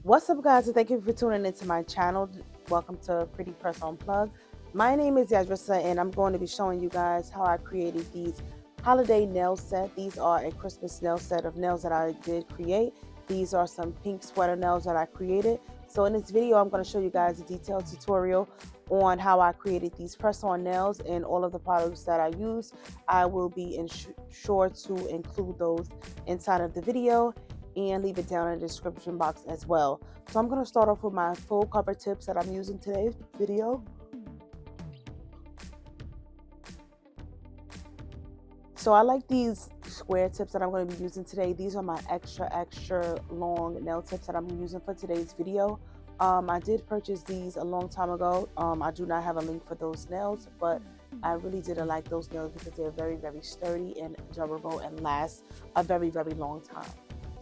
What's up, guys, and thank you for tuning into my channel. Welcome to Pretty Press Unplugged. My name is Xxl, and I'm going to be showing you guys how I created these holiday nail set. These are a Christmas nail set of nails that I did create. These are some pink sweater nails that I created. So in this video, I'm going to show you guys a detailed tutorial on how I created these press-on nails and all of the products that I use. I will be sure to include those inside of the video and leave it down in the description box as well. So I'm going to start off with my full cover tips that I'm using today's video. So I like these square tips that I'm going to be using today. These are my extra long nail tips that I'm using for today's video. I did purchase these a long time ago. I do not have a link for those nails, but I really did like those nails because they're very sturdy and durable and last a very long time.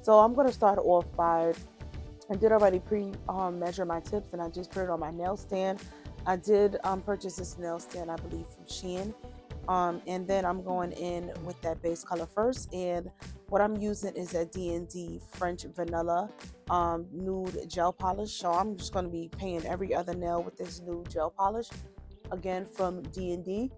So I'm going to start off by, I did already measure my tips and I just put it on my nail stand. I did purchase this nail stand, I believe, from Shein. And then I'm going in with that base color first, and what I'm using is a D&D French Vanilla nude gel polish. So I'm just going to be painting every other nail with this nude gel polish, again from D&D.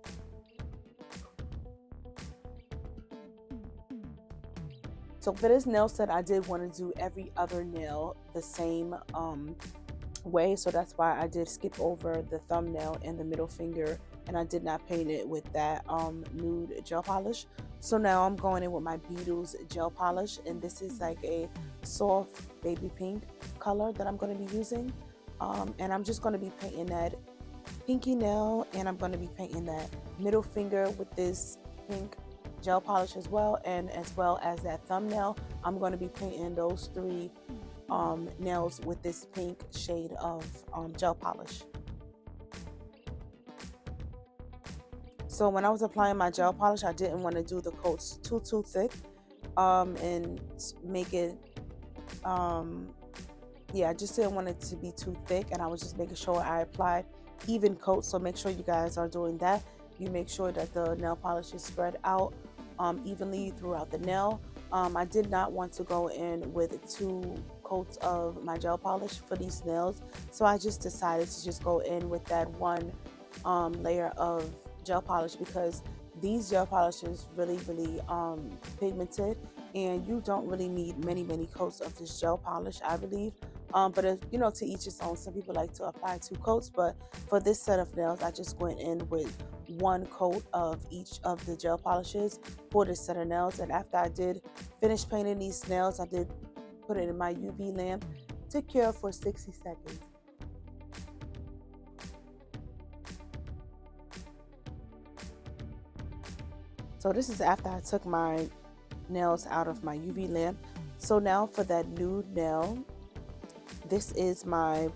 So for this nail set, I did want to do every other nail the same way. So that's why I did skip over the thumbnail and the middle finger, and I did not paint it with that nude gel polish. So now I'm going in with my Beetles gel polish, and this is like a soft baby pink color that I'm going to be using. And I'm just going to be painting that pinky nail, and I'm going to be painting that middle finger with this pink gel polish as well, and as well as that thumbnail. I'm going to be painting those three nails with this pink shade of gel polish. So when I was applying my gel polish, I didn't want to do the coats too thick and make it I just didn't want it to be too thick, and I was just making sure I applied even coats. So make sure you guys are doing that. You make sure that the nail polish is spread out evenly throughout the nail. I did not want to go in with 2 coats of my gel polish for these nails, so I just decided to just go in with that 1 layer of gel polish, because these gel polishes really pigmented, and you don't really need many coats of this gel polish, I believe. But if, you know, to each its own. Some people like to apply 2 coats, but for this set of nails, I just went in with 1 coat of each of the gel polishes for this set of nails. And after I did finish painting these nails, I did put it in my UV lamp to cure for 60 seconds. So this is after I took my nails out of my UV lamp. So now for that nude nail, this is my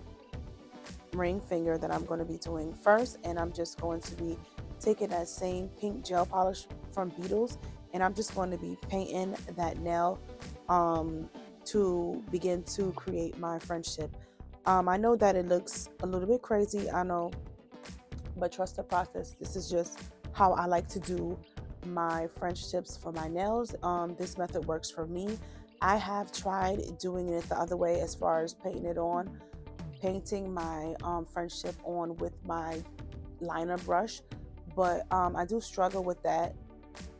ring finger that I'm going to be doing first, and I'm just going to be taking that same pink gel polish from Beetles, and I'm just going to be painting that nail to begin to create my French tip. I know that it looks a little bit crazy, I know, but trust the process. This is just how I like to do my French tips for my nails. This method works for me. I have tried doing it the other way as far as painting my French tip on with my liner brush, but I do struggle with that,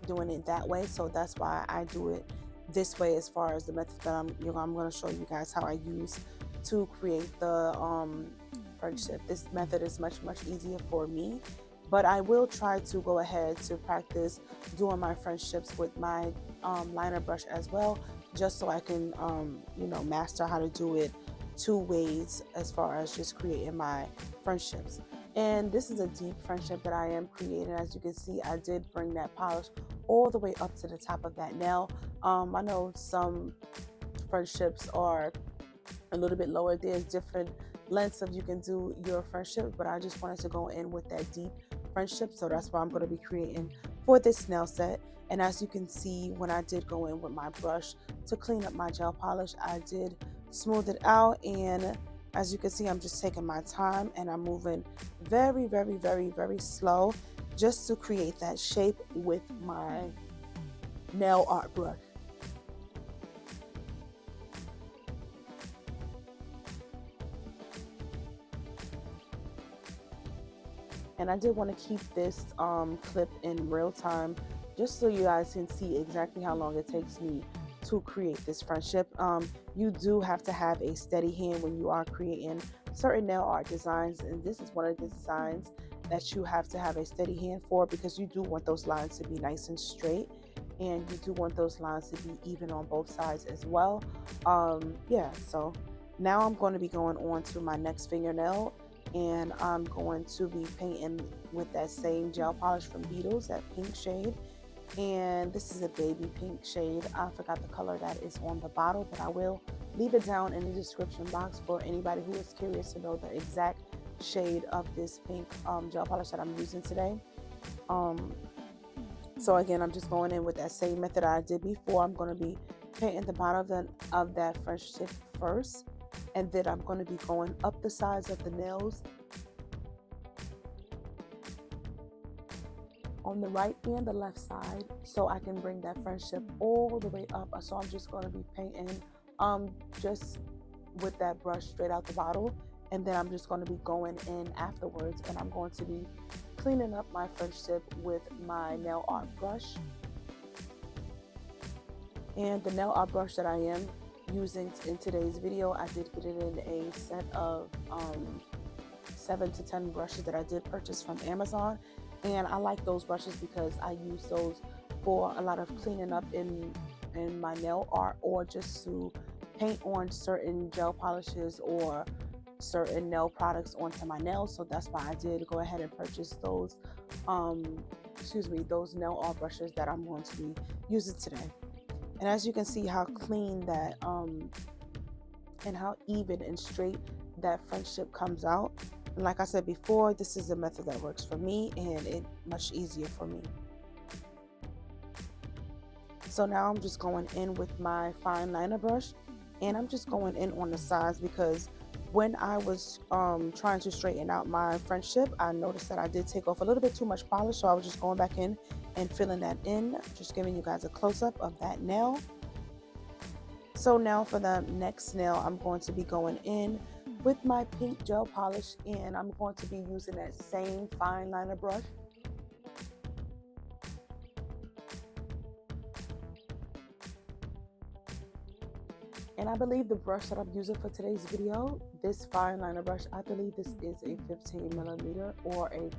doing it that way. So that's why I do it this way as far as the method that I'm going to show you guys how I use to create the French tip. This method is much easier for me, but I will try to go ahead to practice doing my French tips with my liner brush as well, just so I can master how to do it 2 ways as far as just creating my French tips. And this is a deep French tip that I am creating. As you can see, I did bring that polish all the way up to the top of that nail. I know some French tips are a little bit lower. There's different lengths of you can do your French tip, but I just wanted to go in with that deep French tip, so that's what I'm going to be creating for this nail set. And as you can see, when I did go in with my brush to clean up my gel polish, I did smooth it out, and as you can see, I'm just taking my time and I'm moving very slow just to create that shape with my nail art brush. And I did want to keep this clip in real time just so you guys can see exactly how long it takes me to create this friendship. You do have to have a steady hand when you are creating certain nail art designs, and this is one of the designs that you have to have a steady hand for, because you do want those lines to be nice and straight, and you do want those lines to be even on both sides as well. Yeah, so now I'm going to be going on to my next fingernail, and I'm going to be painting with that same gel polish from Beetles, that pink shade. And this is a baby pink shade. I forgot the color that is on the bottle, but I will leave it down in the description box for anybody who is curious to know the exact shade of this pink gel polish that I'm using today. So again, I'm just going in with that same method I did before. I'm going to be painting the bottom of that French tip first, and then I'm going to be going up the sides of the nails on the right and the left side, so I can bring that French tip all the way up. So I'm just going to be painting just with that brush straight out the bottle, and then I'm just going to be going in afterwards, and I'm going to be cleaning up my French tip with my nail art brush. And the nail art brush that I am using in today's video, I did get it in a set of 7 to 10 brushes that I did purchase from Amazon. And I like those brushes because I use those for a lot of cleaning up in my nail art, or just to paint on certain gel polishes or certain nail products onto my nails. So that's why I did go ahead and purchase those those nail art brushes that I'm going to be using today. And as you can see how clean that and how even and straight that French tip comes out. And like I said before, this is a method that works for me, and it's much easier for me. So now I'm just going in with my fine liner brush, and I'm just going in on the sides, because when I was trying to straighten out my French tip, I noticed that I did take off a little bit too much polish, so I was just going back in and filling that in, just giving you guys a close-up of that nail. So now for the next nail, I'm going to be going in with my pink gel polish, and I'm going to be using that same fine liner brush. And I believe the brush that I'm using for today's video, this fine liner brush, I believe this is a 15mm or a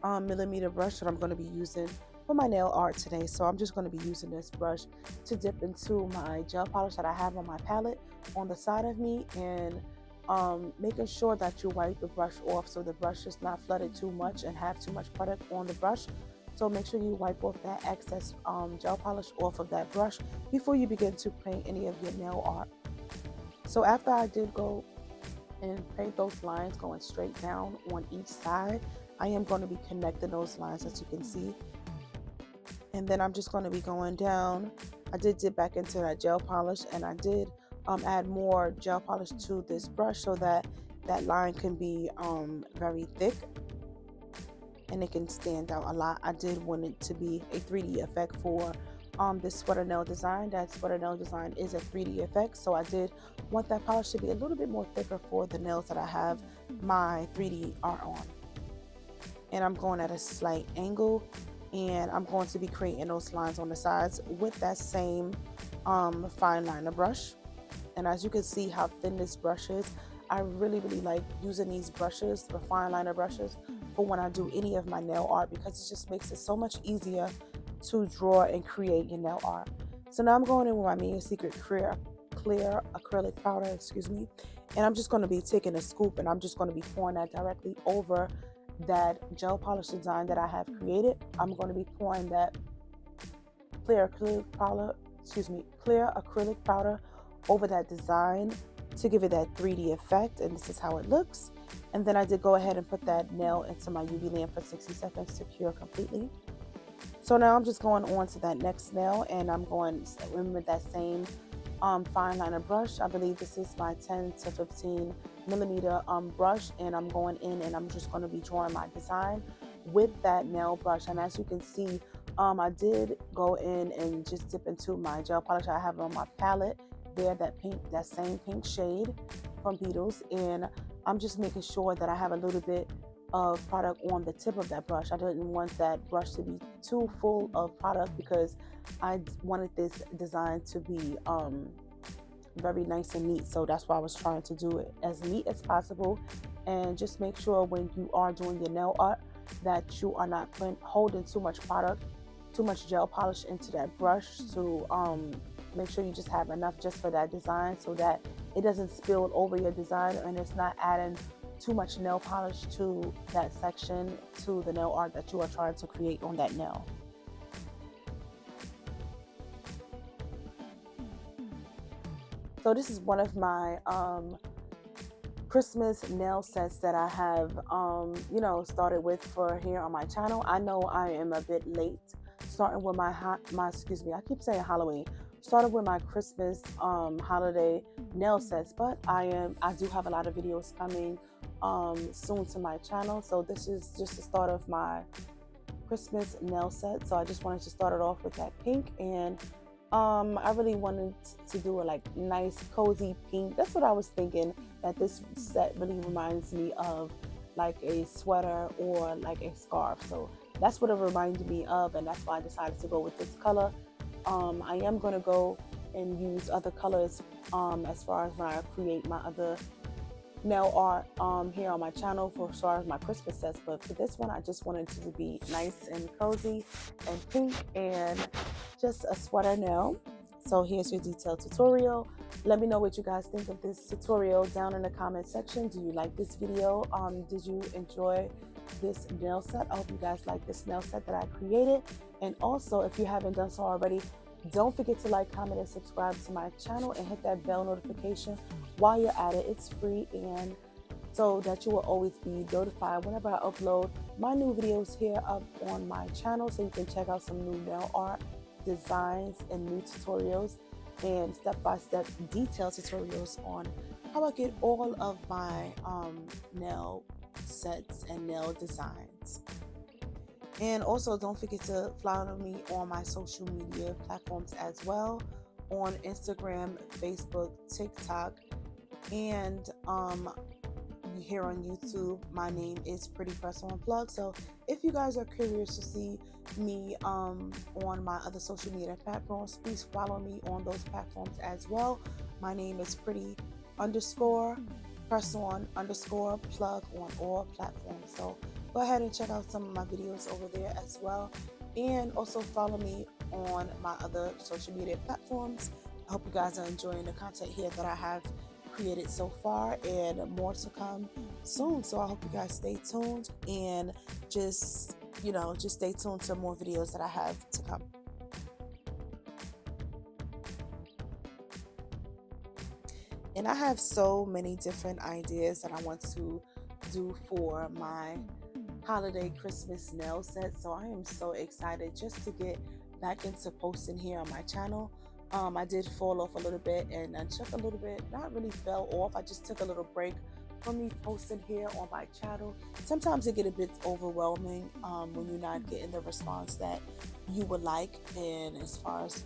10mm brush that I'm going to be using for my nail art today. So I'm just going to be using this brush to dip into my gel polish that I have on my palette on the side of me, and making sure that you wipe the brush off so the brush is not flooded too much and have too much product on the brush. So make sure you wipe off that excess gel polish off of that brush before you begin to paint any of your nail art. So after I did go and paint those lines going straight down on each side, I am going to be connecting those lines, as you can see. And then I'm just going to be going down. I did dip back into that gel polish, and I did add more gel polish to this brush so that that line can be very thick and it can stand out a lot. I did want it to be a 3D effect for this sweater nail design. That sweater nail design is a 3D effect, so I did want that polish to be a little bit more thicker for the nails that I have my 3D art on. And I'm going at a slight angle, and I'm going to be creating those lines on the sides with that same fine liner brush. And as you can see how thin this brush is, I really like using these brushes, the fine liner brushes, for when I do any of my nail art, because it just makes it so much easier to draw and create your nail art. So now I'm going in with my Mia Secret clear acrylic powder, and I'm just going to be taking a scoop, and I'm just going to be pouring that directly over that gel polish design that I have created. I'm going to be pouring that clear acrylic powder over that design to give it that 3D effect, and this is how it looks. And then I did go ahead and put that nail into my UV lamp for 60 seconds to cure completely. So now I'm just going on to that next nail, and I'm going in with that same fine liner brush. I believe this is my 10 to 15mm brush, and I'm going in and I'm just going to be drawing my design with that nail brush. And as you can see, I did go in and just dip into my gel polish I have on my palette there, that same pink shade from Beetles, and I'm just making sure that I have a little bit of product on the tip of that brush. I didn't want that brush to be too full of product because I wanted this design to be very nice and neat. So that's why I was trying to do it as neat as possible. And just make sure when you are doing your nail art that you are not holding too much product, too much gel polish into that brush, to make sure you just have enough just for that design so that it doesn't spill over your design and it's not adding too much nail polish to that section, to the nail art that you are trying to create on that nail. So this is one of my Christmas nail sets that I have, started with for here on my channel. I know I am a bit late starting with my excuse me, I keep saying Halloween. Started with my Christmas holiday nail sets, but I do have a lot of videos coming soon to my channel. So this is just the start of my Christmas nail set. So I just wanted to start it off with that pink, and I really wanted to do a nice cozy pink. That's what I was thinking, that this set really reminds me of like a sweater or like a scarf. So that's what it reminded me of, and that's why I decided to go with this color. I am going to go and use other colors as far as when I create my other nail art here on my channel for as far as my Christmas sets. But for this one, I just wanted it to be nice and cozy and pink and just a sweater nail. So here's your detailed tutorial. Let me know what you guys think of this tutorial down in the comment section. Do you like this video? Did you enjoy this nail set? I hope you guys like this nail set that I created. And also, if you haven't done so already, don't forget to like, comment, and subscribe to my channel and hit that bell notification while you're at it. It's free, and so that you will always be notified whenever I upload my new videos here up on my channel, so you can check out some new nail art designs and new tutorials and step-by-step detailed tutorials on how I get all of my nail sets and nail designs. And also, don't forget to follow me on my social media platforms as well, on Instagram, Facebook, TikTok, and here on YouTube. My name is Pretty Press On Plug. So if you guys are curious to see me on my other social media platforms, please follow me on those platforms as well. My name is Pretty Press On Plug on all platforms. So go ahead and check out some of my videos over there as well. And also follow me on my other social media platforms. I hope you guys are enjoying the content here that I have created so far, and more to come soon. So I hope you guys stay tuned and just stay tuned to more videos that I have to come. And I have so many different ideas that I want to do for my holiday Christmas nail set. So I am so excited just to get back into posting here on my channel. I did fall off a little bit, and I took a little bit, not really fell off, I just took a little break from me posting here on my channel. Sometimes it get a bit overwhelming when you're not getting the response that you would like, and as far as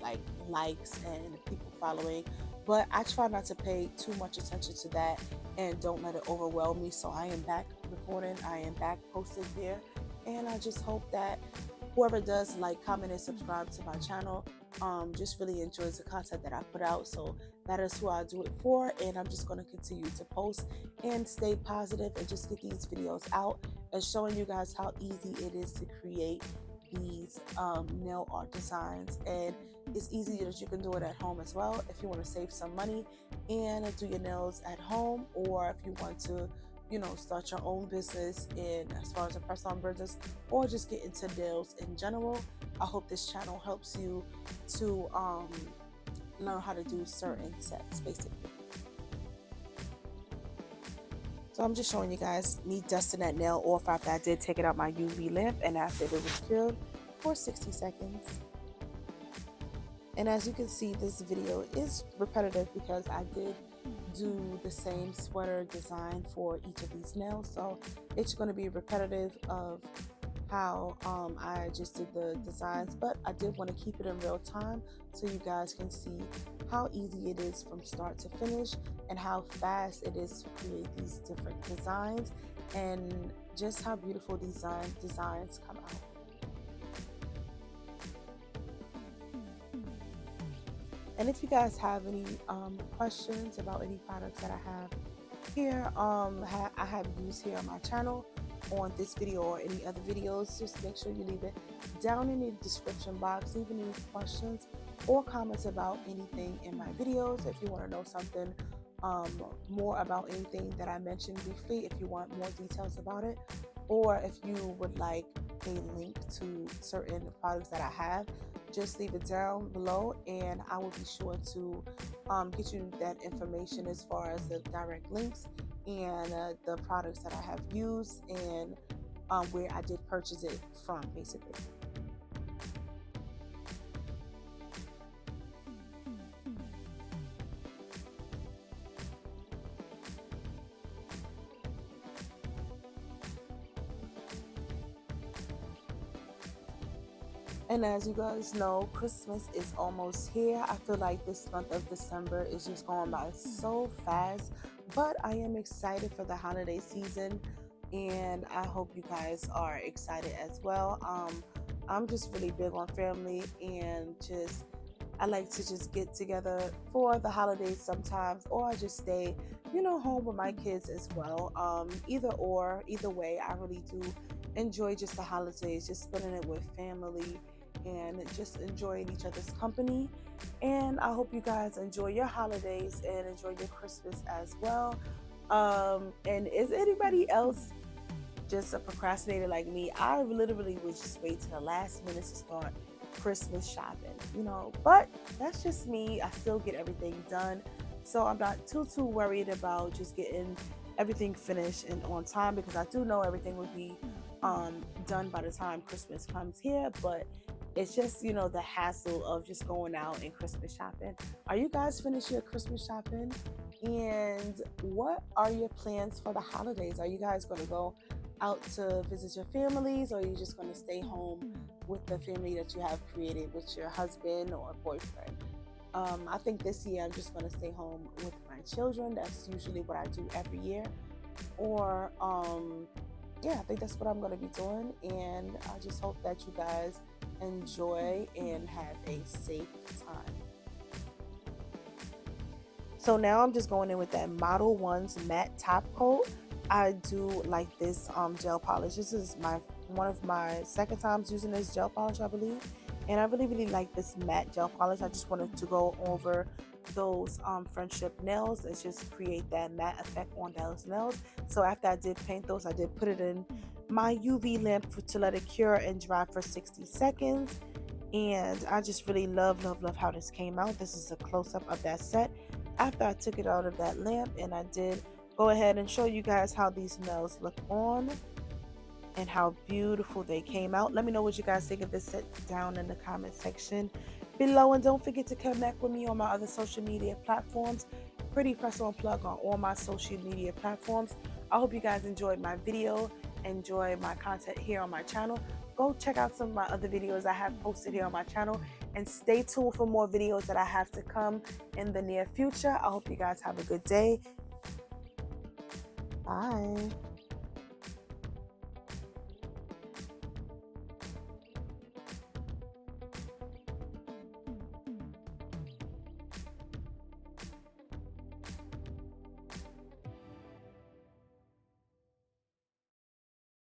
likes and people following. But I try not to pay too much attention to that and don't let it overwhelm me. So I am back recording, I am back posting here, and I just hope that whoever does like, comment, and subscribe to my channel just really enjoys the content that I put out. So that is who I do it for, and I'm just going to continue to post and stay positive and just get these videos out and showing you guys how easy it is to create these nail art designs. And it's easy that you can do it at home as well if you want to save some money and do your nails at home, or if you want to start your own business in as far as a press-on business, or just get into nails in general. I hope this channel helps you to learn how to do certain sets, basically. So I'm just showing you guys me dusting that nail off after I did take it out my UV lamp and after it was cured for 60 seconds. And as you can see, this video is repetitive because I did do the same sweater design for each of these nails, so it's going to be repetitive of how I just did the designs, but I did want to keep it in real time so you guys can see how easy it is from start to finish and how fast it is to create these different designs. And just how beautiful these designs come out. And if you guys have any questions about any products that I have here, I have used here on my channel, on this video or any other videos, just make sure you leave it down in the description box. Leave any questions or comments about anything in my videos. If you want to know something more about anything that I mentioned briefly, if you want more details about it, or if you would like a link to certain products that I have, just leave it down below and I will be sure to get you that information as far as the direct links and the products that I have used and where I did purchase it from, basically. And as you guys know, Christmas is almost here. I feel like this month of December is just going by so fast, but I am excited for the holiday season and I hope you guys are excited as well. I'm just really big on family and I like to just get together for the holidays sometimes, or I just stay, home with my kids as well. Either way, I really do enjoy just the holidays, just spending it with family and just enjoying each other's company. And I hope you guys enjoy your holidays and enjoy your Christmas as well. And is anybody else just a procrastinator like me? I literally would just wait till the last minute to start Christmas shopping, but that's just me. I still get everything done, so I'm not too worried about just getting everything finished and on time, because I do know everything will be done by the time Christmas comes here. But it's just, the hassle of just going out and Christmas shopping. Are you guys finished your Christmas shopping? And what are your plans for the holidays? Are you guys going to go out to visit your families, or are you just going to stay home with the family that you have created with your husband or boyfriend? I think this year I'm just going to stay home with my children. That's usually what I do every year. Or, yeah, I think that's what I'm going to be doing. And I just hope that you guys enjoy and have a safe time. So now I'm just going in with that Model 1's matte top coat. I do like this gel polish. This is one of my second times using this gel polish, I believe. And I really like this matte gel polish. I just wanted to go over those friendship nails. Let's just create that matte effect on those nails. So after I did paint those, I did put it in my UV lamp to let it cure and dry for 60 seconds. And I just really love how this came out. This is a close-up of that set after I took it out of that lamp, and I did go ahead and show you guys how these nails look on and how beautiful they came out. Let me know what you guys think of this set down in the comment section below, and don't forget to connect with me on my other social media platforms. Pretty Press On Plug on all my social media platforms. I hope you guys enjoyed my video, enjoy my content here on my channel. Go check out some of my other videos I have posted here on my channel, and stay tuned for more videos that I have to come in the near future. I hope you guys have a good day. Bye.